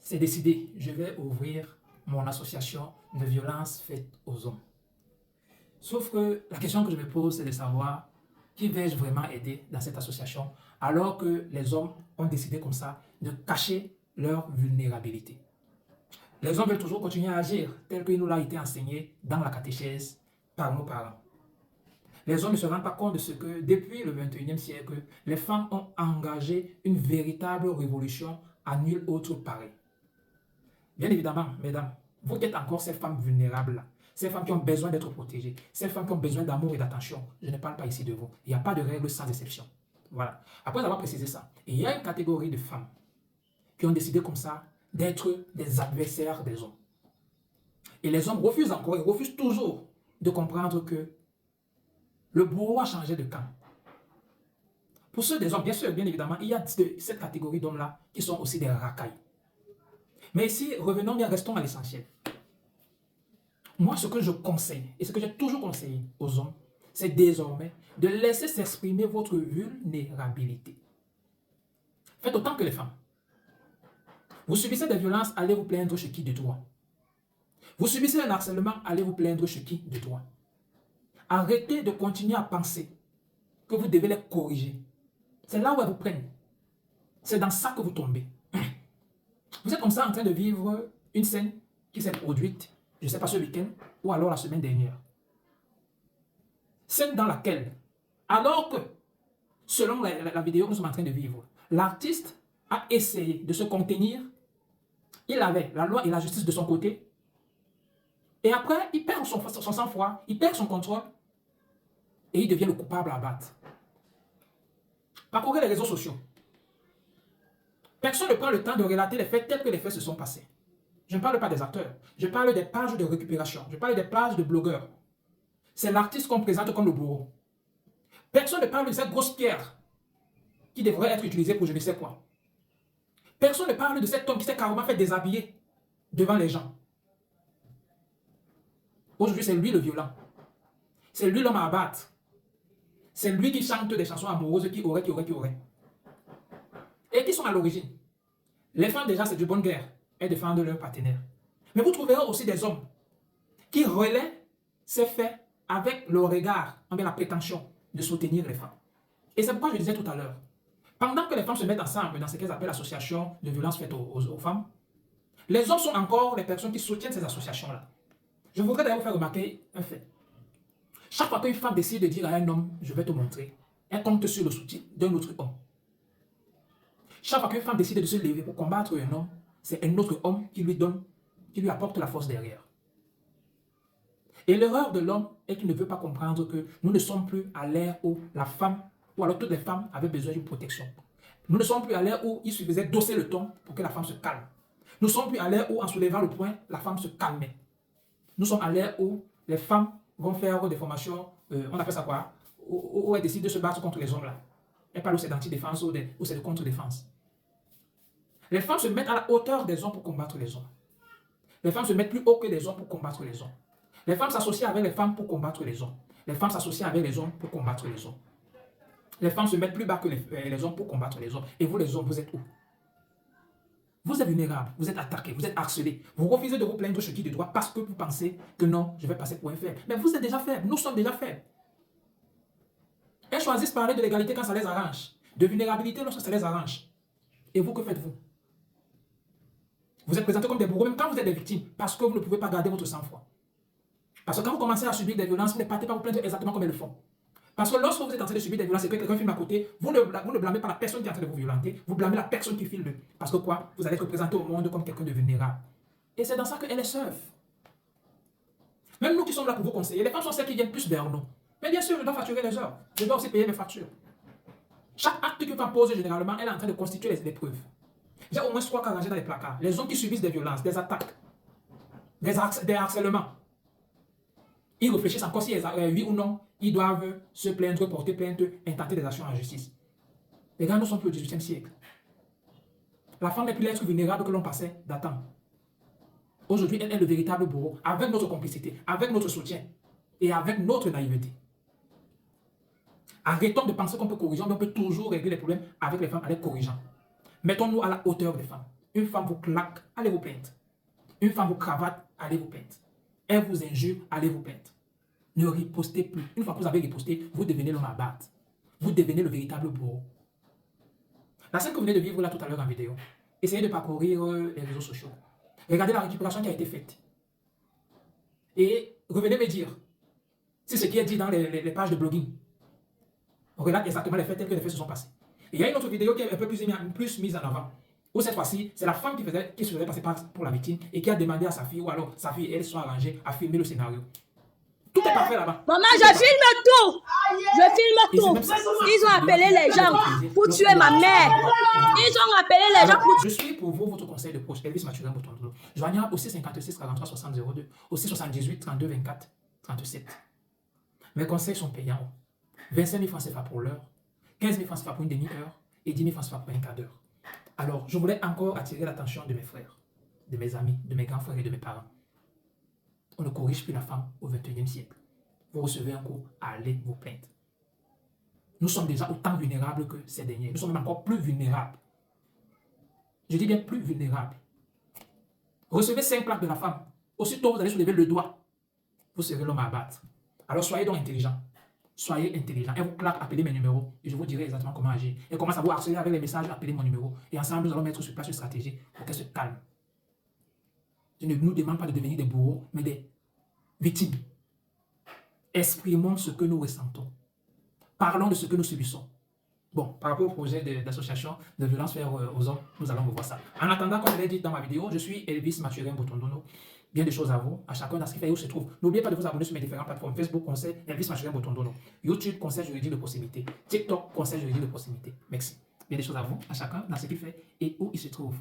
C'est décidé, je vais ouvrir mon association de violence faite aux hommes. Sauf que la question que je me pose, c'est de savoir qui vais-je vraiment aider dans cette association alors que les hommes ont décidé comme ça de cacher leur vulnérabilité. Les hommes veulent toujours continuer à agir tel qu'il nous l'a été enseigné dans la catéchèse par nos parents. Les hommes ne se rendent pas compte de ce que depuis le 21e siècle, les femmes ont engagé une véritable révolution à nul autre pareil. Bien évidemment, mesdames, vous êtes encore ces femmes vulnérables-là, ces femmes qui ont besoin d'être protégées, ces femmes qui ont besoin d'amour et d'attention. Je ne parle pas ici de vous. Il n'y a pas de règle sans exception. Voilà. Après avoir précisé ça, il y a une catégorie de femmes qui ont décidé comme ça d'être des adversaires des hommes. Et les hommes refusent encore, ils refusent toujours de comprendre que le bourreau a changé de camp. Pour ceux des hommes, bien sûr, bien évidemment, il y a cette catégorie d'hommes-là qui sont aussi des racailles. Mais ici, revenons bien, restons à l'essentiel. Moi, ce que je conseille, et ce que j'ai toujours conseillé aux hommes, c'est désormais de laisser s'exprimer votre vulnérabilité. Faites autant que les femmes. Vous subissez des violences, allez vous plaindre chez qui de droit. Vous subissez un harcèlement, allez vous plaindre chez qui de droit. Arrêtez de continuer à penser que vous devez les corriger. C'est là où elles vous prennent. C'est dans ça que vous tombez. Vous êtes comme ça en train de vivre une scène qui s'est produite, je ne sais pas, ce week-end ou alors la semaine dernière. Scène dans laquelle, alors que, selon la vidéo que nous sommes en train de vivre, l'artiste a essayé de se contenir, il avait la loi et la justice de son côté, et après, il perd son sang-froid, il perd son contrôle, et il devient le coupable à abattre. Parcourez les réseaux sociaux. Personne ne prend le temps de relater les faits tels que les faits se sont passés. Je ne parle pas des acteurs. Je parle des pages de récupération. Je parle des pages de blogueurs. C'est l'artiste qu'on présente comme le bourreau. Personne ne parle de cette grosse pierre qui devrait être utilisée pour je ne sais quoi. Personne ne parle de cet homme qui s'est carrément fait déshabiller devant les gens. Aujourd'hui, c'est lui le violent. C'est lui l'homme à abattre. C'est lui qui chante des chansons amoureuses qui aurait. Et qui sont à l'origine. Les femmes, déjà, c'est de bonne guerre. Elles défendent leur partenaire. Mais vous trouverez aussi des hommes qui relaient ces faits avec le regard, avec la prétention de soutenir les femmes. Et c'est pourquoi je disais tout à l'heure, pendant que les femmes se mettent ensemble dans ce qu'elles appellent l'association de violence faite aux femmes, les hommes sont encore les personnes qui soutiennent ces associations-là. Je voudrais d'ailleurs vous faire remarquer un fait. Chaque fois qu'une femme décide de dire à un homme, je vais te montrer, elle compte sur le soutien d'un autre homme. Chaque fois qu'une femme décide de se lever pour combattre un homme, c'est un autre homme qui lui apporte la force derrière. Et l'erreur de l'homme est qu'il ne veut pas comprendre que nous ne sommes plus à l'ère où la femme, ou alors toutes les femmes avaient besoin d'une protection. Nous ne sommes plus à l'ère où il suffisait d'hausser le ton pour que la femme se calme. Nous ne sommes plus à l'ère où en soulevant le poing, la femme se calmait. Nous sommes à l'ère où les femmes vont faire des formations, on appelle ça quoi, où elles décident de se battre contre les hommes là. Elles parlent où c'est d'anti-défense ou c'est de contre-défense. Les femmes se mettent à la hauteur des hommes pour combattre les hommes. Les femmes se mettent plus haut que les hommes pour combattre les hommes. Les femmes s'associent avec les femmes pour combattre les hommes. Les femmes s'associent avec les hommes pour combattre les hommes. Les femmes se mettent plus bas que les hommes pour combattre les hommes. Et vous les hommes, vous êtes où? Vous êtes vulnérables, vous êtes attaqués, vous êtes harcelés. Vous refusez de vous plaindre chez qui de droit parce que vous pensez que non, je vais passer pour un faible. Mais vous êtes déjà faible, nous sommes déjà faibles. Elles choisissent de parler de l'égalité quand ça les arrange, de vulnérabilité lorsque ça les arrange. Et vous, que faites-vous? Vous êtes présentés comme des bourreaux, même quand vous êtes des victimes, parce que vous ne pouvez pas garder votre sang-froid. Parce que quand vous commencez à subir des violences, vous ne partez pas vous plaindre exactement comme elles le font. Parce que lorsque vous êtes en train de subir des violences et que quelqu'un filme à côté, vous ne blâmez pas la personne qui est en train de vous violenter, vous blâmez la personne qui filme. Parce que quoi? Vous allez être présenté au monde comme quelqu'un de vulnérable. Et c'est dans ça qu'elles servent. Même nous qui sommes là pour vous conseiller, les femmes sont celles qui viennent plus vers nous. Mais bien sûr, je dois facturer les heures. Je dois aussi payer mes factures. Chaque acte qu'une femme pose, généralement, elle est en train de constituer les preuves. J'ai au moins 3 cas rangés dans les placards. Les hommes qui subissent des violences, des attaques, des harcèlements. Ils réfléchissent encore si oui ou non, ils doivent se plaindre, porter plainte, intenter des actions en justice. Les gars, nous sommes plus au XVIIIe siècle. La femme n'est plus l'être vulnérable que l'on passait d'attendre. Aujourd'hui, elle est le véritable bourreau, avec notre complicité, avec notre soutien et avec notre naïveté. Arrêtons de penser qu'on peut corriger, mais on peut toujours régler les problèmes avec les femmes, en les corrigeant. Mettons-nous à la hauteur des femmes. Une femme vous claque, allez vous plaindre. Une femme vous cravate, allez vous plaindre. Elle vous injure, allez vous plaindre. Ne ripostez plus. Une fois que vous avez riposté, vous devenez l'homme à battre. Vous devenez le véritable bourreau. La scène que vous venez de vivre là tout à l'heure en vidéo, essayez de parcourir les réseaux sociaux. Regardez la récupération qui a été faite. Et revenez me dire si ce qui est dit dans les pages de blogging relate exactement les faits tels que les faits se sont passés. Et il y a une autre vidéo qui est un peu plus mise en avant. Où cette fois-ci, c'est la femme qui se faisait passer pour la victime et qui a demandé à sa fille, ou alors sa fille, elle soit arrangée à filmer le scénario. Tout est parfait là-bas. Maman, je filme tout. Je filme tout. Ils ont appelé les gens pour tuer ma mère. Ils ont appelé les gens pour tuer. Je suis pour vous, votre conseil de proche, Elvis Mathurin Botondolo. Joignable aussi 56 43 60 02, aussi 78 32 24 37. Mes conseils sont payants. 25 000 francs CFA pour l'heure, 15 000 francs CFA pour une demi-heure et 10 000 francs CFA pour un quart d'heure. Alors, je voulais encore attirer l'attention de mes frères, de mes amis, de mes grands frères et de mes parents. On ne corrige plus la femme au XXIe siècle. Vous recevez un coup, allez vous plaindre. Nous sommes déjà autant vulnérables que ces derniers. Nous sommes même encore plus vulnérables. Je dis bien plus vulnérables. Recevez 5 plaques de la femme. Aussitôt, vous allez soulever le doigt. Vous serez l'homme à abattre. Alors, soyez donc intelligents. Soyez intelligents. Elle vous claque, appelez mes numéros et je vous dirai exactement comment agir. Elle commence à vous harceler avec les messages, appelez mon numéro. Et ensemble, nous allons mettre sur place une stratégie pour qu'elle se calme. Je ne nous demande pas de devenir des bourreaux, mais des victimes. Exprimons ce que nous ressentons. Parlons de ce que nous subissons. Bon, par rapport au projet d'association de violence faite aux hommes, nous allons revoir ça. En attendant, comme je l'ai dit dans ma vidéo, je suis Elvis Mathurin Botondono. Bien des choses à vous, à chacun dans ce qu'il fait et où se trouve. N'oubliez pas de vous abonner sur mes différentes plateformes. Facebook, Conseil Elvis Mathurin Botondono. YouTube, Conseil juridique de proximité. TikTok, Conseil juridique de proximité. Merci. Bien des choses à vous, à chacun dans ce qu'il fait et où il se trouve.